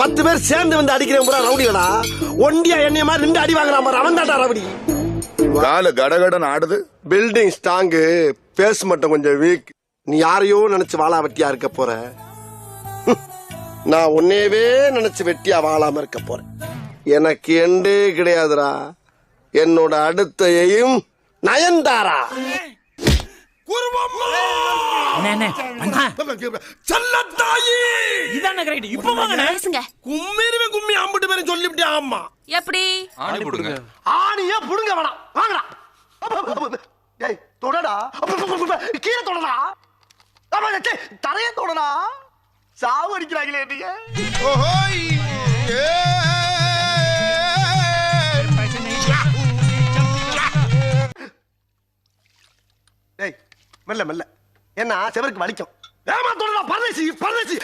10 பேர் சேர்ந்து வந்து அடிக்கிறேன் பூரா ரவுடிகளா? ஒண்டியா என்னைய மாதிரி 2 அடி வாங்குறான் பாரு, அவன் தான்டா ரவுடி. கால கடகடன் ஆடுது. பில்டிங் ஸ்ட்ராங்கு, பேஸ் மட்டும் கொஞ்சம் வீக். நீ யாரையோ நினைச்சு வாழா வெட்டியா இருக்க போற. நான் உன்னையவே நினைச்சு வெட்டியா வாழாம இருக்க போறேன். எனக்கு எண்டே கிடையாதுடா. என்னோட அடுத்த எய்ம் நயன்தாரா. கும்மி அம்பிட்டு பேரும் சொல்லிவிட்டே. ஆமா, எப்படி ஆணியா புடுங்க வேணாம், வாங்கடா. ஏய் தொடடா, கீழே தொடடா, தரைய தொடடா. சாவு அடிக்கிறாங்களே நீங்க. ஏய் மெல்ல மெல்ல, என்ன செவருக்கு வலிக்கும். ஏமா தொடடா, பரதேசி பரதேசி.